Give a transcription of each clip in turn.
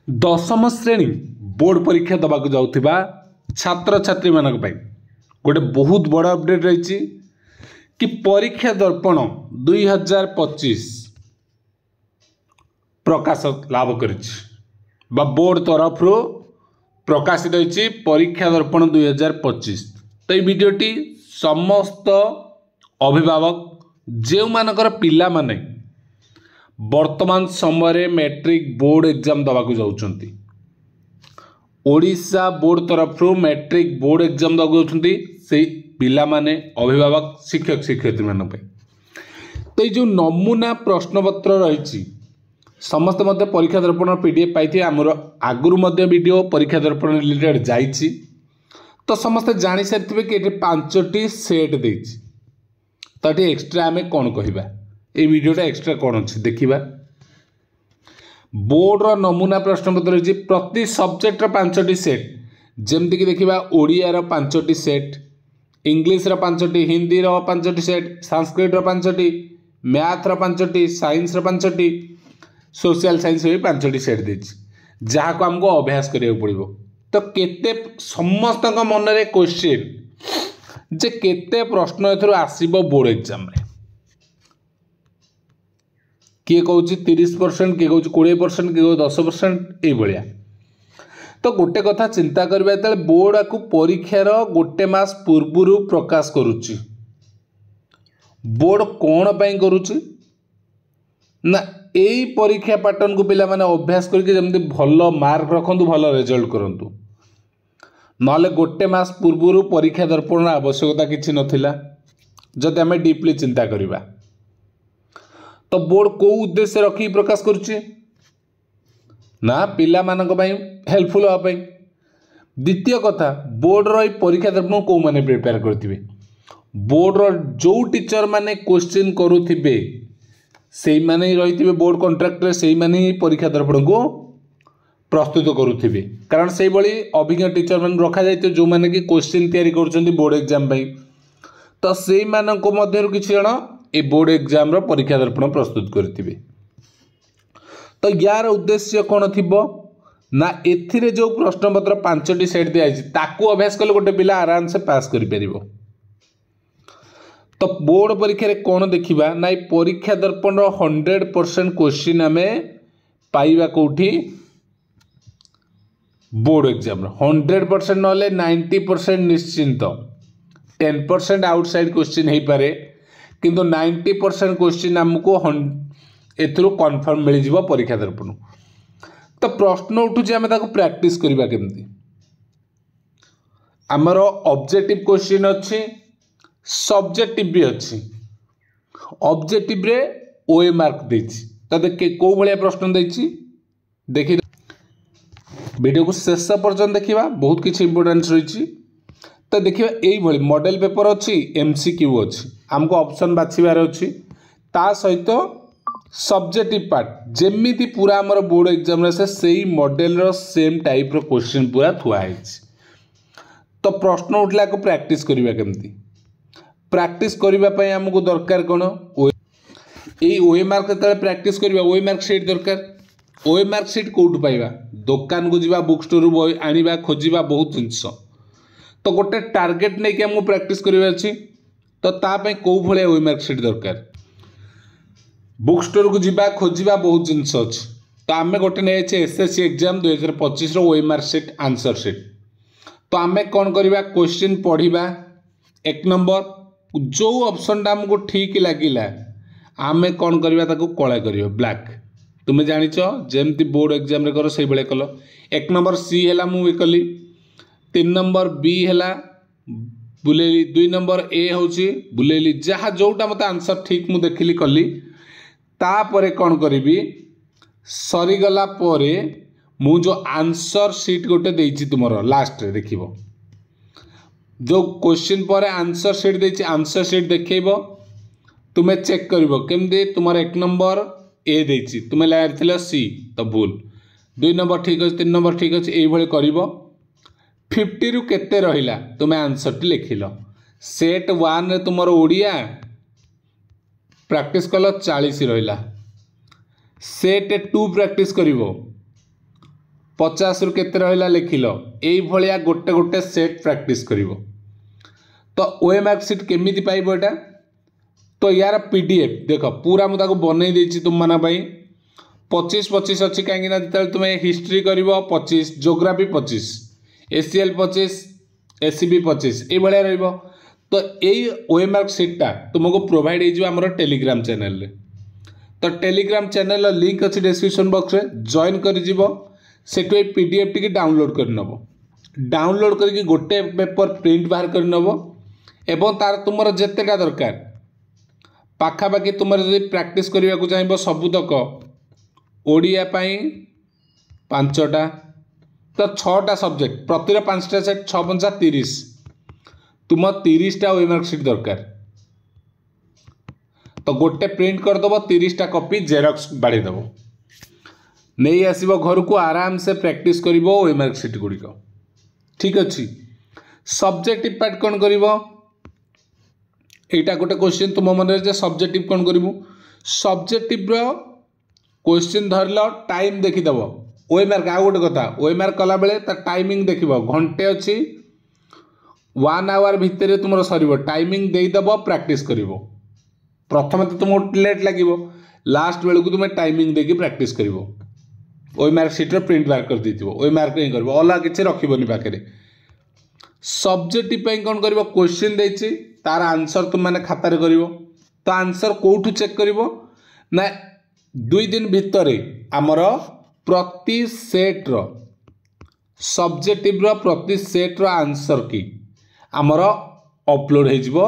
दशम श्रेणी बोर्ड परीक्षा दबाक जाउथिबा छात्र छात्री मानक पई गोटे बहुत बड़ अपडेट रही कि परीक्षा दर्पण 2025 प्रकाश लाभ कर बोर्ड तरफ प्रकाशित होती परीक्षा दर्पण 2025। तो ये वीडियोटी समस्त अभिभावक जो मानकर पिला माने वर्तमान समय मैट्रिक बोर्ड एग्जाम दबाक जाउछंती ओडिशा बोर्ड तरफ मैट्रिक बोर्ड एग्जाम दबाक से पिला माने अभिभावक शिक्षक शिक्षयित्री मान पे। तो ये जो नमूना प्रश्नपत्र रही समस्त मध्य परीक्षा दर्पण पीडीएफ पाई आमर आगुरी मध्य वीडियो परीक्षा दर्पण रिलेटेड जाइए। तो समस्त जानी सारी कि ये 5टी सेट देछि। तो ये एक्स्ट्रा आम कौन कहवा ये वीडियोटा एक्स्ट्रा कौन अच्छे देखा बोर्डर नमूना प्रश्नपत्र रही प्रति सब्जेक्ट 5टी सेट जमती देखा ओडिया 5टी सेट इंग्लिश 5टी हिंदी 5टी सेट संस्कृत 5टी मैथ 5टी साइंस 5टी सोशल साइंस भी 5टी सेट देछि जहाँ को हमको अभ्यास करिया पड़िबो। तो केते समस्त मन रे क्वेश्चन जे केते प्रश्न एथरो आसीबो बोर्ड एग्जाम रे किए कहूँ 30% किए कहूँ 20% किए कहूँ 10% ये। तो गोटे कथा चिंता करबा तले बोर्ड को परीक्षार गोटे मास पूर्व प्रकाश करुच्ची बोर्ड कौन पाई करुच्ची ना यही परीक्षा पैटर्न को पिला माने अभ्यास करके जमती भल मार्क रखंतु भल रिजल्ट करंतु नले गोटे मास पूर्व परीक्षा दर्पण आवश्यकता किछि नथिला जदि आमे डीपली चिंता करिबा। तो बोर्ड को उद्देश्य रखी प्रकाश करुच्ची ना पिला मानक पई हेल्पफुल होगा। द्वितीय कथा बोर्डर परीक्षा दर्पण कौ माने प्रिपेयर करथिबे बोर्डर जो टीचर माने क्वेश्चन करुथिबे से माने रही बोर्ड कॉन्ट्रैक्ट से माने परीक्षा दर्पण को प्रस्तुत करुथिबे कारण से बड़ी अभिज्ञ टीचर मान रखा जाइतो जो माने कि क्वेश्चन तैयारी करछन्ती बोर्ड एग्जाम पई। तो से मानक मध्यरु किछि जण ए बोर्ड एग्जाम रो परीक्षा दर्पण प्रस्तुत करथिबे। तो यार उद्देश्य कौन थिबो ना एथिरे जो प्रश्नपत्र 5टी सेट दिया ताकू अभ्यास कले गोटे पिला आराम से पास करि परिबो। तो बोर्ड परीक्षा रे कौन देखिबा ना परीक्षा दर्पण 100% क्वेश्चन आमे पाइबा कोठी बोर्ड एग्जाम 100% नले 90% निश्चिंत 10% आउटसाइड क्वेश्चन हो पारे किंतु 90% क्वेश्चन हमको एथरो कन्फर्म मिल जिवो परीक्षा दर्पण। तो प्रश्न उठुची आमे ताको प्रैक्टिस करबा केमती आमर ऑब्जेक्टिव क्वेश्चन अच्छी सब्जेक्टिव भी अच्छी ऑब्जेक्टिव रे ओए मार्क देछि। तो देखे को भलिया प्रश्न देछि देखि वीडियो को शेष पर्यंत देखिबा बहुत किछि इंपोर्टेंस रही। तो देखिए यही भली मॉडल पेपर अच्छी एमसीक्यू अच्छी हमको ऑप्शन बाछिबार अच्छी ता सहित सब्जेक्टिव पार्ट जेमिति पूरा हमर बोर्ड एग्जाम से सही मॉडल रो सेम टाइप रो क्वेश्चन पूरा थुआ है। तो प्रश्न उठला को प्रैक्टिस करबा केमती प्रैक्टिस करबा पई हमको दरकार कोन ए ओए मार्क तले प्रैक्टिस करबा ओए मार्क शीट दरकार ओए मार्क शीट कोठु पाइबा दुकान को जीवा बुक स्टोर रू आनिबा खोजिबा बहुत जिंस। तो गोटे टार्गेट नहीं कि हमको प्रैक्टिस करबा अछि तो ता पई को भले ओए मार्क शीट दरकार बुक स्टोर को जीवा खोजिबा बहुत जिंस अछि। तो आमे गोटे नै छै एसएससी एग्जाम 2025 रो ओए मार्क शीट आंसर शीट। तो आमे कोन करबा क्वेश्चन पढिबा एक नंबर जो ऑप्शन हमको ठीक लगिला आमे कौन करबा ताको कला करियो ब्लैक तुम्हें जानिच जेमती बोर्ड एग्जाम रे करो से बेले कलो। एक नंबर सी हैला मु कली 3 नंबर बी हैला बुलेली 2 नंबर ए होची बुलेली जहाँ जोटा मत आंसर ठीक मु देखिली कली तापरे कौन करी सरी गला परे मु जो आंसर शीट गोटे देछि तुमरो लास्ट रे देखिबो जो क्वेश्चन पर आंसर शीट देछि आंसर शीट देखैबो तुम्हें चेक करिवो केमदे तुम्हारा एक नंबर ए देछि तुम्हें लागिथिला सी तो भूल 2 नंबर ठीक अछि 3 नंबर ठीक अछि एई भले करिवो 50 रु केते रहिला तुम्हें आंसर टी लिखिलो सेट 1 रे तुमरो ओडिया प्रैक्टिस कलो 40 रहिला सेट 2 प्रैक्टिस करिवो 50 रु केते रहिला लिखिल एई भलिया गोटे गोटे सेट प्रैक्टिस करिवो। तो ओएमआर सीट केमिति पाइबो एटा तो यार पीडीएफ देख पूरा मु ताको बनै देछि तुम माना पई 25-25 अच्छी कहीं जो तुम हिस्ट्री कर 25 जोग्राफी 25 एसीएल 25 एसीबी 25 ये भाया तो यही ओएमआर सीटा तुमको प्रोवाइड हो टेलीग्राम चैनल रे। तो टेलीग्राम चैनल लिंक अच्छी डिस्क्रिप्शन बॉक्स में जॉइन कर सेठू पीडीएफ टी डाउनलोड कर नब डाउनलोड करके गोटे पेपर प्रिंट बाहर कर नब एवं तार तुम जितेटा दरकार पाखापाखि तुम जब प्रैक्टिस करने को चाहिए सबुतक ओडिया पाई 5टा तो 6टा सब्जेक्ट प्रति 5टा सेट 6×5 30 तुम 30टा ओएमआर सीट दरकार। तो गोटे प्रिंट करदेव 30टा कॉपी जेरॉक्स बाड़ीदेव नहीं आसब घर को आराम से प्रैक्टिस कर ओएमआर सीट गुड़िक ठीक अच्छे। सब्जेक्टिव पार्ट कौन कर यहाँ गोटे क्वेश्चन तुम मन सब्जेक्टिव कौन करूँ सब्जेक्टिव क्वेश्चन धरल टाइम देखीदेव ओएमआर आउ गोटे कथा ओएमआर कला बेले टाइमिंग देख घंटे अच्छी 1 आवर भितर तुम सर टाइमिंग देदेव प्रैक्टिस कर प्रथम तो तुमको लेट लगे लास्ट बेलू तुम टाइमिंग देकी प्रैक्टिस कर ओएमआर सीट्र प्रिंट बाहर कर देथिबो ओएमआर कहीं कर अलग किसी रखिबनी पाखे। सब्जेक्टिव कौन कर क्वेश्चन देछि तार आंसर तुम मैंने खातार कर तो आंसर कौटू चेक कर ना 2 दिन भितर आमर प्रति सेट्र सब्जेक्टिव प्रति सेट्र आंसर की आमर अपलोड हो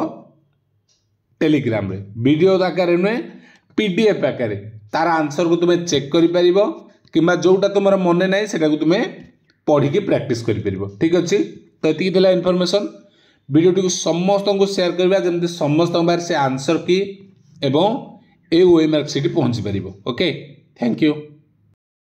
टेलीग्राम रे वीडियो आकार नुहे पीडीएफ आकार तार आंसर को तुम्हें चेक कर कि जोटा तुम मन ना से तुम्हें पढ़ी प्रैक्टिस कर ठीक अच्छे। तो ये इनफॉरमेशन वीडियो टी समस्त को शेयर करवा जमी समस्त बाहर से आंसर की एवं ए ओएमआर सीट पहुँची पार। Okay thank you.